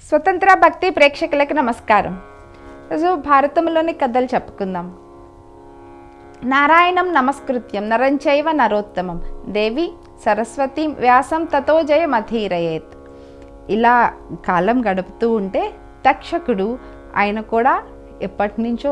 స్వతంత్ర భక్తి ప్రేక్షకులకు నమస్కారం. రోజు భారతంలోని కథలు చెప్పుకుందాం. నారాయణం నమస్కృత్యం నరంచైవ నరోత్తమం దేవి సరస్వతి వ్యాసం తతో జయమధీరయేత్. ఇలా కాలం గడుపుతూ ఉంటే తక్షకుడు ఆయన కూడా ఎప్పటి నుంచో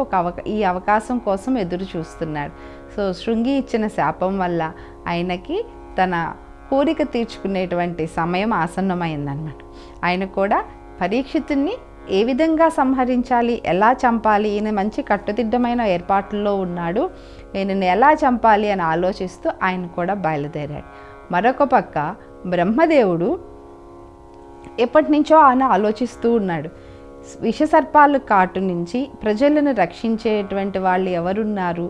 ఈ అవకాశం కోసం ఎదురు చూస్తున్నాడు. సో శృంగి ఇచ్చిన శాపం వల్ల ఆయనకి తన కోరిక తీర్చుకునేటువంటి సమయం ఆసన్నమైందన్నమాట. ఆయన కూడా పరీక్షితుని ఏ విధంగా సంహరించాలి, ఎలా చంపాలి, ఈయన మంచి కట్టుదిట్టమైన ఏర్పాట్లలో ఉన్నాడు, ఈయనని ఎలా చంపాలి అని ఆలోచిస్తూ ఆయన కూడా బయలుదేరాడు. మరొక పక్క బ్రహ్మదేవుడు ఎప్పటి నుంచో ఆయన ఆలోచిస్తూ ఉన్నాడు. విషసర్పాలు కాటు నుంచి ప్రజలను రక్షించేటువంటి వాళ్ళు ఎవరున్నారు,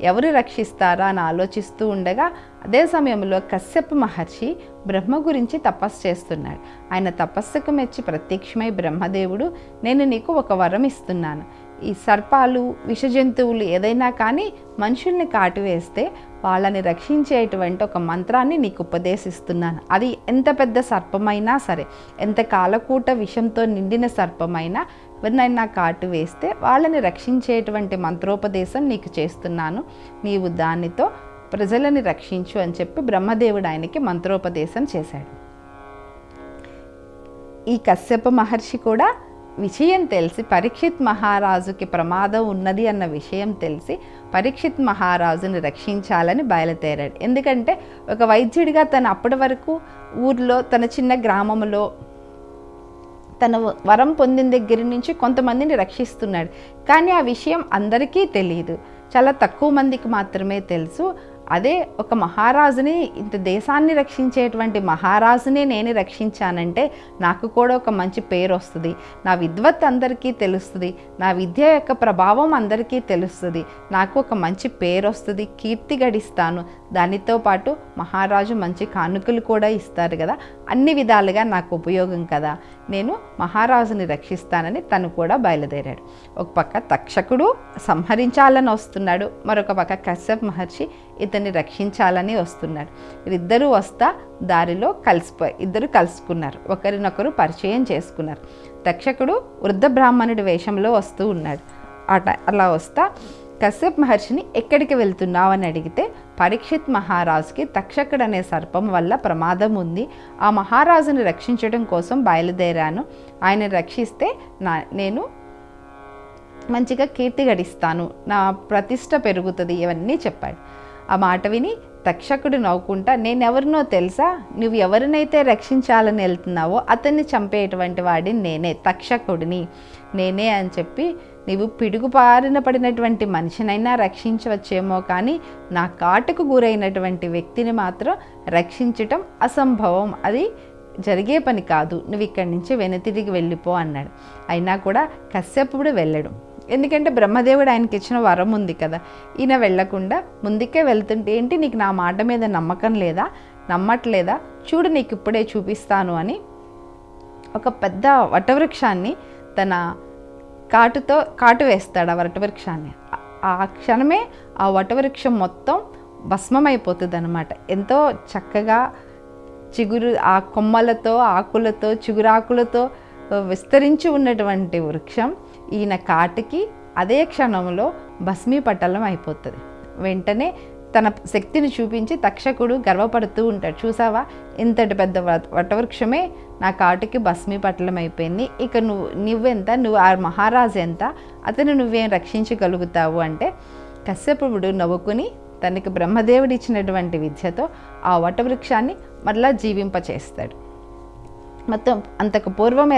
ఎవరు రక్షిస్తారా అని ఆలోచిస్తూ ఉండగా అదే సమయంలో కశ్యప మహర్షి బ్రహ్మ గురించి తపస్సు చేస్తున్నాడు. ఆయన తపస్సుకు మెచ్చి ప్రత్యక్షమై బ్రహ్మదేవుడు, నేను నీకు ఒక వరం ఇస్తున్నాను. ఈ సర్పాలు విష జంతువులు ఏదైనా కానీ మనుషుల్ని కాటివేస్తే వాళ్ళని రక్షించేటువంటి ఒక మంత్రాన్ని నీకు ఉపదేశిస్తున్నాను. అది ఎంత పెద్ద సర్పమైనా సరే, ఎంత కాలకూట విషంతో నిండిన సర్పమైనా ఎవరినైనా కాటు వేస్తే వాళ్ళని రక్షించేటువంటి మంత్రోపదేశం నీకు చేస్తున్నాను, నీవు దానితో ప్రజలని రక్షించు అని చెప్పి బ్రహ్మదేవుడు ఆయనకి మంత్రోపదేశం చేశాడు. ఈ కశ్యప మహర్షి కూడా విషయం తెలిసి పరీక్షిత్ మహారాజుకి ప్రమాదం ఉన్నది అన్న విషయం తెలిసి పరీక్షిత్ మహారాజుని రక్షించాలని బయలుదేరాడు. ఎందుకంటే ఒక వైద్యుడిగా తను అప్పటి వరకు ఊర్లో తన చిన్న గ్రామంలో తన వరం పొందిన దగ్గర నుంచి కొంతమందిని రక్షిస్తున్నాడు. కానీ ఆ విషయం అందరికీ తెలియదు, చాలా తక్కువ మందికి మాత్రమే తెలుసు. అదే ఒక మహారాజుని, ఇంత దేశాన్ని రక్షించేటువంటి మహారాజుని నేను రక్షించానంటే నాకు కూడా ఒక మంచి పేరు వస్తుంది, నా విద్వత్ అందరికీ తెలుస్తుంది, నా విద్య యొక్క ప్రభావం అందరికీ తెలుస్తుంది, నాకు ఒక మంచి పేరు వస్తుంది, కీర్తి గడిస్తాను, దానితో పాటు మహారాజు మంచి కానుకలు కూడా ఇస్తారు కదా, అన్ని విధాలుగా నాకు ఉపయోగం కదా, నేను మహారాజుని రక్షిస్తానని తను కూడా బయలుదేరాడు. ఒక పక్క తక్షకుడు సంహరించాలని వస్తున్నాడు, మరొక పక్క కశ్యప మహర్షి ఇతన్ని రక్షించాలని వస్తున్నాడు. ఇద్దరు వస్తా దారిలో ఇద్దరు కలుసుకున్నారు, ఒకరినొకరు పరిచయం చేసుకున్నారు. తక్షకుడు వృద్ధ బ్రాహ్మణుడి వేషంలో వస్తూ ఉన్నాడు. అలా వస్తా కశ్యప మహర్షిని ఎక్కడికి వెళ్తున్నావు అని అడిగితే, పరీక్షిత్ మహారాజుకి తక్షకుడు అనే సర్పం వల్ల ప్రమాదం ఉంది, ఆ మహారాజుని రక్షించడం కోసం బయలుదేరాను, ఆయన రక్షిస్తే నేను మంచిగా కీర్తి గడిస్తాను, నా ప్రతిష్ట పెరుగుతుంది, ఇవన్నీ చెప్పాడు. ఆ మాట విని తక్షకుడు నవ్వుకుంటా, నేనెవరినో తెలుసా, నువ్వు ఎవరినైతే రక్షించాలని వెళ్తున్నావో అతన్ని చంపేటువంటి వాడిని నేనే, తక్షకుడిని నేనే అని చెప్పి, నీవు పిడుగుపారిన పడినటువంటి మనిషినైనా రక్షించవచ్చేమో కానీ నా కాటుకు గురైనటువంటి వ్యక్తిని మాత్రం రక్షించటం అసంభవం, అది జరిగే పని కాదు, నువ్వు ఇక్కడి నుంచి వెనుతిరిగి వెళ్ళిపో అన్నాడు. అయినా కూడా కశ్యపుడు వెళ్ళడు, ఎందుకంటే బ్రహ్మదేవుడు ఆయనకి ఇచ్చిన వరం ఉంది కదా. ఈయన వెళ్ళకుండా ముందుకే వెళ్తుంటే, ఏంటి నీకు నా మాట మీద నమ్మకం లేదా, నమ్మట్లేదా, చూడు నీకు ఇప్పుడే చూపిస్తాను అని ఒక పెద్ద వటవృక్షాన్ని తన కాటు వేస్తాడు. ఆ వటవృక్షాన్ని ఆ క్షణమే ఆ వటవృక్షం మొత్తం భస్మమైపోతుంది అన్నమాట. ఎంతో చక్కగా చిగురు ఆ కొమ్మలతో, ఆకులతో, చిగురాకులతో విస్తరించి ఉన్నటువంటి వృక్షం ఈయన కాటికి అదే క్షణంలో భస్మీపటలం అయిపోతుంది. వెంటనే తన శక్తిని చూపించి తక్షకుడు గర్వపడుతూ ఉంటాడు, చూసావా ఇంతటి పెద్ద వటవృక్షమే నా కాటికి భస్మీపటలం అయిపోయింది, ఇక నువ్వెంత, నువ్వు ఆ మహారాజు ఎంత, అతను నువ్వేం రక్షించగలుగుతావు అంటే, కశ్యపుడు నవ్వుకుని తనకి బ్రహ్మదేవుడు ఇచ్చినటువంటి విద్యతో ఆ వటవృక్షాన్ని మరలా జీవింపచేస్తాడు. మొత్తం అంతకు పూర్వం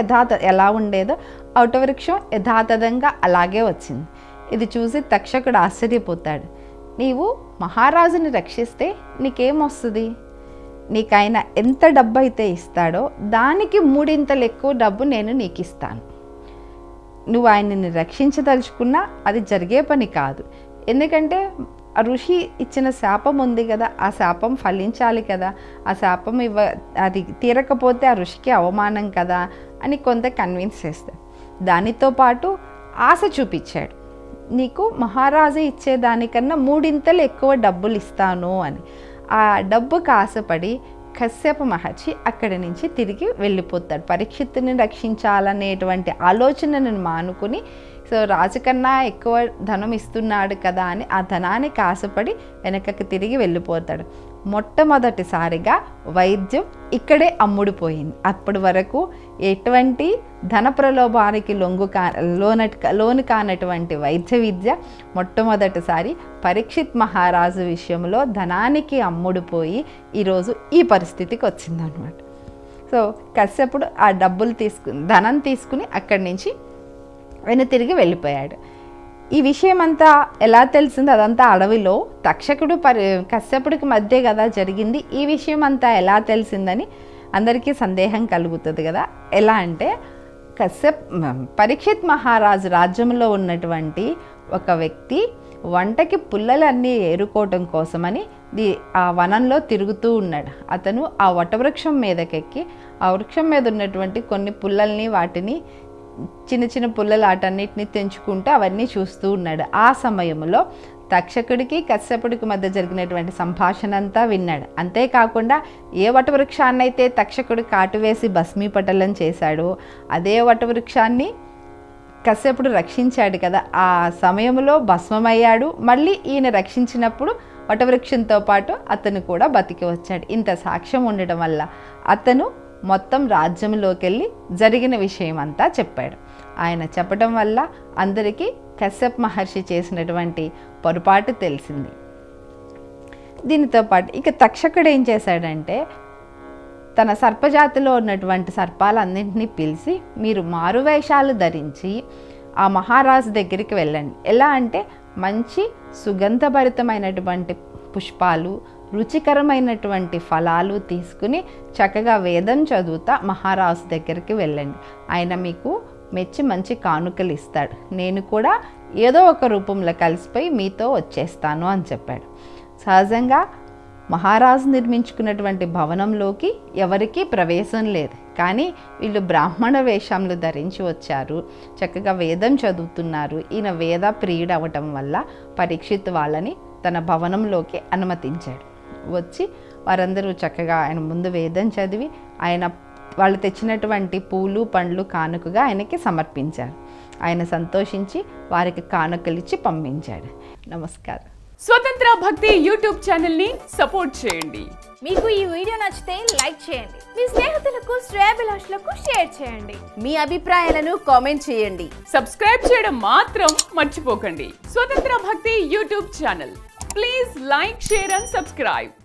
ఎలా ఉండేదో ఆ వటవృక్షం యథాతథంగా అలాగే వచ్చింది. ఇది చూసి తక్షకుడు ఆశ్చర్యపోతాడు, నీవు మహారాజుని రక్షిస్తే నీకేమొస్తుంది, నీకు ఆయన ఎంత డబ్బు అయితే ఇస్తాడో దానికి 3 ఎక్కువ డబ్బు నేను నీకు ఇస్తాను, నువ్వు ఆయనని రక్షించదలుచుకున్నా అది జరిగే పని కాదు, ఎందుకంటే ఆ ఋషి ఇచ్చిన శాపం ఉంది కదా, ఆ శాపం ఫలించాలి కదా, ఆ శాపం అది తీరకపోతే ఆ ఋషికి అవమానం కదా అని కొంత కన్విన్స్ చేస్తాడు. దానితో పాటు ఆశ చూపించాడు, నీకు మహారాజు ఇచ్చేదానికన్నా 3 ఎక్కువ డబ్బులు ఇస్తాను అని. ఆ డబ్బుకు ఆశపడి కశ్యప మహర్షి అక్కడి నుంచి తిరిగి వెళ్ళిపోతాడు. పరీక్షిత్తుని రక్షించాలనేటువంటి ఆలోచనను మానుకుని, సో రాజు కన్నా ఎక్కువ ధనం ఇస్తున్నాడు కదా అని ఆ ధనానికి ఆశపడి వెనకకి తిరిగి వెళ్ళిపోతాడు. మొట్టమొదటిసారిగా వైద్యం ఇక్కడే అమ్ముడుపోయింది. అప్పటి వరకు ఎటువంటి ధన ప్రలోభానికి లోను కానటువంటి వైద్య విద్య మొట్టమొదటిసారి పరీక్షిత్ మహారాజు విషయంలో ధనానికి అమ్ముడుపోయి ఈరోజు ఈ పరిస్థితికి వచ్చిందనమాట. సో కశ్యపుడు ఆ డబ్బులు ధనం తీసుకుని అక్కడి నుంచి తిరిగి వెళ్ళిపోయాడు. ఈ విషయం అంతా ఎలా తెలిసింది? అదంతా అడవిలో తక్షకుడు కశ్యపుడికి మధ్య కదా జరిగింది. ఈ విషయం అంతా ఎలా తెలిసిందని అందరికీ సందేహం కలుగుతుంది కదా. ఎలా అంటే పరీక్షిత్ మహారాజు రాజ్యంలో ఉన్నటువంటి ఒక వ్యక్తి వంటకి పుల్లలన్నీ ఏరుకోవటం కోసమని ఆ వనంలో తిరుగుతూ ఉన్నాడు. అతను ఆ వటవృక్షం మీదకెక్కి ఆ వృక్షం మీద ఉన్నటువంటి కొన్ని పుల్లల్ని, వాటిని చిన్న చిన్న పుల్లలు వాటన్నిటిని తెంచుకుంటూ అవన్నీ చూస్తూ ఉన్నాడు. ఆ సమయంలో తక్షకుడికి కశ్యపుడికి మధ్య జరిగినటువంటి సంభాషణ అంతా విన్నాడు. అంతేకాకుండా ఏ వటవృక్షాన్నైతే తక్షకుడు కాటువేసి భస్మీపటలం చేశాడో అదే వటవృక్షాన్ని కశ్యపుడు రక్షించాడు కదా, ఆ సమయంలో భస్మమయ్యాడు. మళ్ళీ ఈయన రక్షించినప్పుడు వటవృక్షంతో పాటు అతను కూడా బతికి వచ్చాడు. ఇంత సాక్ష్యం ఉండడం వల్ల అతను మొత్తం రాజ్యంలోకి వెళ్ళి జరిగిన విషయం అంతా చెప్పాడు. ఆయన చెప్పడం వల్ల అందరికీ కశ్యప్ మహర్షి చేసినటువంటి పొరపాటు తెలిసింది. దీనితో పాటు ఇక తక్షకుడు ఏం చేశాడంటే, తన సర్పజాతిలో ఉన్నటువంటి సర్పాలన్నింటినీ పిలిచి, మీరు మారువేషాలు ధరించి ఆ మహారాజు దగ్గరికి వెళ్ళండి. ఎలా అంటే మంచి సుగంధభరితమైనటువంటి పుష్పాలు, రుచికరమైనటువంటి ఫలాలు తీసుకుని చక్కగా వేదం చదువుతా మహారాజు దగ్గరికి వెళ్ళండి. ఆయన మీకు మెచ్చి మంచి కానుకలు ఇస్తాడు. నేను కూడా ఏదో ఒక రూపంలో కలిసిపోయి మీతో వచ్చేస్తాను అని చెప్పాడు. సహజంగా మహారాజు నిర్మించుకున్నటువంటి భవనంలోకి ఎవరికీ ప్రవేశం లేదు. కానీ వీళ్ళు బ్రాహ్మణ వేషంలు ధరించి వచ్చారు, చక్కగా వేదం చదువుతున్నారు. ఈయన వేద ప్రియుడు అవ్వటం వల్ల పరీక్షిత్ వాళ్ళని తన భవనంలోకి అనుమతించాడు. వచ్చి వారందరూ చక్కగా ఆయన ముందు వేదం చదివి వాళ్ళు తెచ్చినటువంటి పూలు పండ్లు కానుకగా ఆయనకి సమర్పించారు. ఆయన సంతోషించి వారికి కానుకలు ఇచ్చి పంపించాడు. నమస్కారం. స్వతంత్ర భక్తి యూట్యూబ్ ఛానల్ ని సపోర్ట్ చేయండి. మీకు ఈ వీడియో నచ్చితే లైక్ చేయండి, మీ స్నేహితులకు శ్రేయోభిలాషులకు షేర్ చేయండి, మీ అభిప్రాయాలను కామెంట్ చేయండి, సబ్స్క్రైబ్ చేయడం మాత్రం మర్చిపోకండి. స్వతంత్ర భక్తి YouTube channel, please like, share and subscribe.